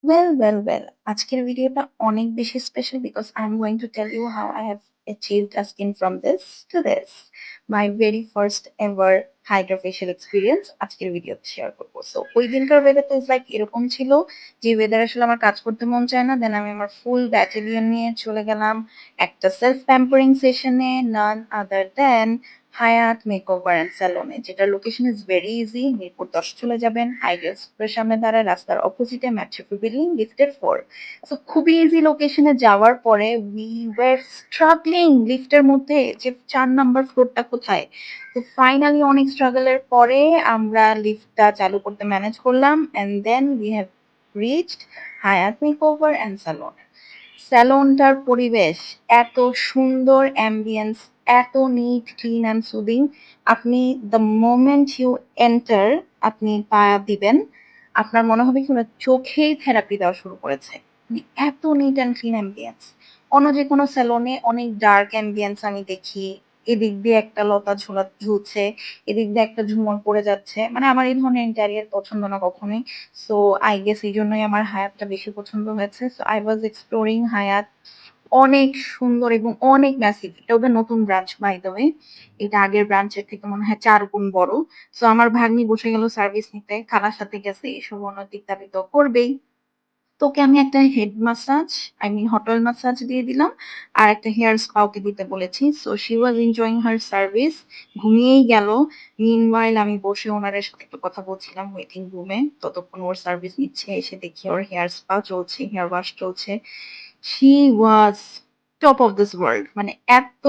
Well. আজকের ভিডিওটা অনেক বেশি special because I am going to tell you how I have achieved a skin from this to this. My very first ever hydrofacial experience আজকের ভিডিওতে share করবো। So ওই দিনকার ওয়েদারটা ইজ লাইক এরকম ছিল যে ওয়েদার আসলে আমার কাজ করতে মন চায় না। দেন আমি আমার ফুল ব্যাটালিয়ন নিয়ে চলে গেলাম একটা সেলফ প্যাম্পারিং সেশনে, নান আদার দেন হায়াত মেকওভার অ্যান্ড স্যালনে, যেটার location is very easy. Mirpur 10 চলে যাবেন, আইডিয়াল স্কুলের সামনে দাঁড়ায়, রাস্তার অপোজিটে ম্যাট্রিফি বিল্ডিং, লিফটের 4। সো খুবই ইজি লোকেশনে যাওয়ার পরে উই ওয়ার স্ট্রাগলিং লিফটের মধ্যে যে 4 নাম্বার ফ্লোরটা কোথায়। তো ফাইনালি অনেক স্ট্রাগলের পরে আমরা লিফটটা চালু করতে ম্যানেজ করলাম and then we have reached Hayat makeover and salon. স্যালনটার পরিবেশ এত সুন্দর, অ্যাম্বিয়েন্স এত নিট, ক্লিন অ্যান্ড সুদিং। আপনি দ্য মোমেন্ট ইউ এন্টার, আপনি পা দিবেন, আপনার মনে হবে কি ওনার চোখেই থেরাপি দেওয়া শুরু করেছে। মানে এত নিট অ্যান্ড ক্লিন অ্যাম্বিয়েন্স। অন্য যে কোনো স্যালনে অনেক ডার্ক অ্যাম্বিয়েন্স আমি দেখি, এদিক দিয়ে একটা লতা ঝোলা ঝুলছে, এদিক দিয়ে একটা ঝুমর পড়ে যাচ্ছে। মানে আমার এই ধরনের ইন্টেরিয়র পছন্দ না কখনোই। সো আই গেস এই জন্যই আমার হায়াতটা বেশি পছন্দ হয়েছে। সো আই ওয়াজ এক্সপ্লোরিং হায়াত। অনেক সুন্দর এবং অনেক ম্যাসিভ। এটা ওদের নতুন ব্রাঞ্চ বাই দ্য ওয়ে। এটা আগের ব্রাঞ্চের থেকে মনে হয় 4 গুণ বড়। সো আমার ভাগ্নি বসে গেল সার্ভিস নিতে, খালার সাথে গেছে, এসব অনৈতিক দাবি তো করবেই। তোকে আমি একটা head massage, I mean hot oil massage দিয়ে দিলাম, আর একটা হেয়ার স্পা ওকে দিতে বলেছি। So she was enjoying her service, ঘুমিয়েই গেল। মিনওয়াইল আমি বসে ওনারের সাথে একটু কথা বলছিলাম ওয়েটিং রুমে, ততক্ষণ ওর সার্ভিস নিচ্ছে। এসে দেখি ওর হেয়ার স্পা চলছে, হেয়ার ওয়াশ চলছে। She was top of this world. মানে এত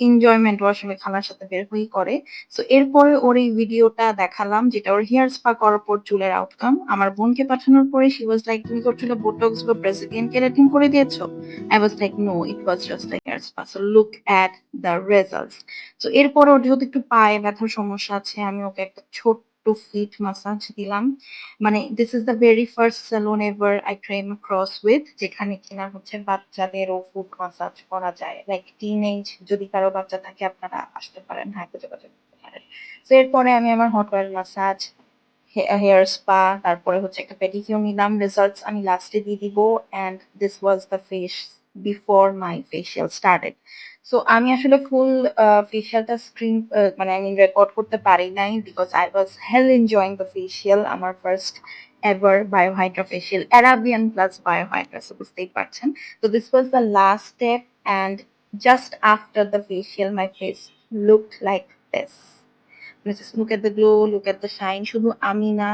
এনজয়মেন্ট ও আসলে খালার সাথে বের হয়েই করে। সো এরপরে ওর এই ভিডিওটা দেখালাম, যেটা ওর হেয়ার স্পা করার পর চুলের আউটকাম। আমার বোনকে পাঠানোর পরে শি ওয়াজ লাইক, তুমি তোর চুলে বোটক্স বা ব্রাজিলিয়ান কেরাটিন করে দিয়েছো? I was like, no, it was just a hair spa, so look at the results. তো এরপরে ওর যেহেতু একটু পায়ে ব্যথার সমস্যা আছে, আমি ওকে একটা ছোট্ট ফিট মাসাজ দিলাম। মানে this is the very first salon ever I came across with, যেখানে কিনা হচ্ছে বাচ্চাদেরও ফুট মাসাজ করা যায়। লাইক টিন এজ যদি কারো বাচ্চা থাকে আপনারা আসতে পারেন, হ্যাঁ যোগাযোগ করতে পারেন। তো এরপরে আমি আমার hot oil massage, hair spa, তারপরে হচ্ছে একটা পেডিকিউর নিলাম। রেজাল্টস আমি লাস্টে দিয়ে দিব। And this was the face before my facial started. So আমি আসলে ফুল ফেসিয়ালটা স্ক্রিন, মানে আমি রেকর্ড করতে পারি নাই because I was hell enjoying the facial. আমার first ever biohydra facial, Arabian plus biohydra, so বুঝতেই পারছেন। তো this was the last step and just after the facial my face looked like this. Just look at the glow, look at the shine. শুধু আমি না,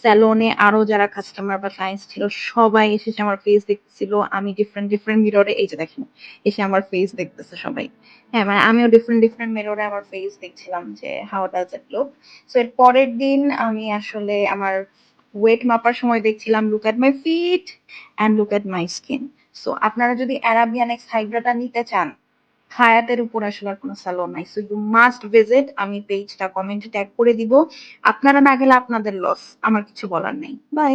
স্যালনে আরো যারা customer বা clients ছিল সবাই এসে আমার ফেস দেখতেছিল। আমি ডিফারেন্ট ডিফারেন্ট মিররে, এই যে দেখেন, এসে আমার ফেস দেখতেছে সবাই। হ্যাঁ, মানে আমিও ডিফারেন্ট ডিফারেন্ট মিররে আমার ফেস দেখছিলাম যে how does it look. So এর পরের দিন আমি আসলে আমার ওয়েট মাপার সময় দেখছিলাম, look at my feet and look at my skin. So আপনারা যদি অ্যারাবিয়ান এক্স হাইড্রাটা নিতে চান, হায়াতের উপর আসলে আর কোনো স্যালন নাই। So you must visit. আমি পেজটা কমেন্টে ট্যাগ করে দিব। আপনারা না গেলে আপনাদের লস, আমার কিছু বলার নেই। বাই।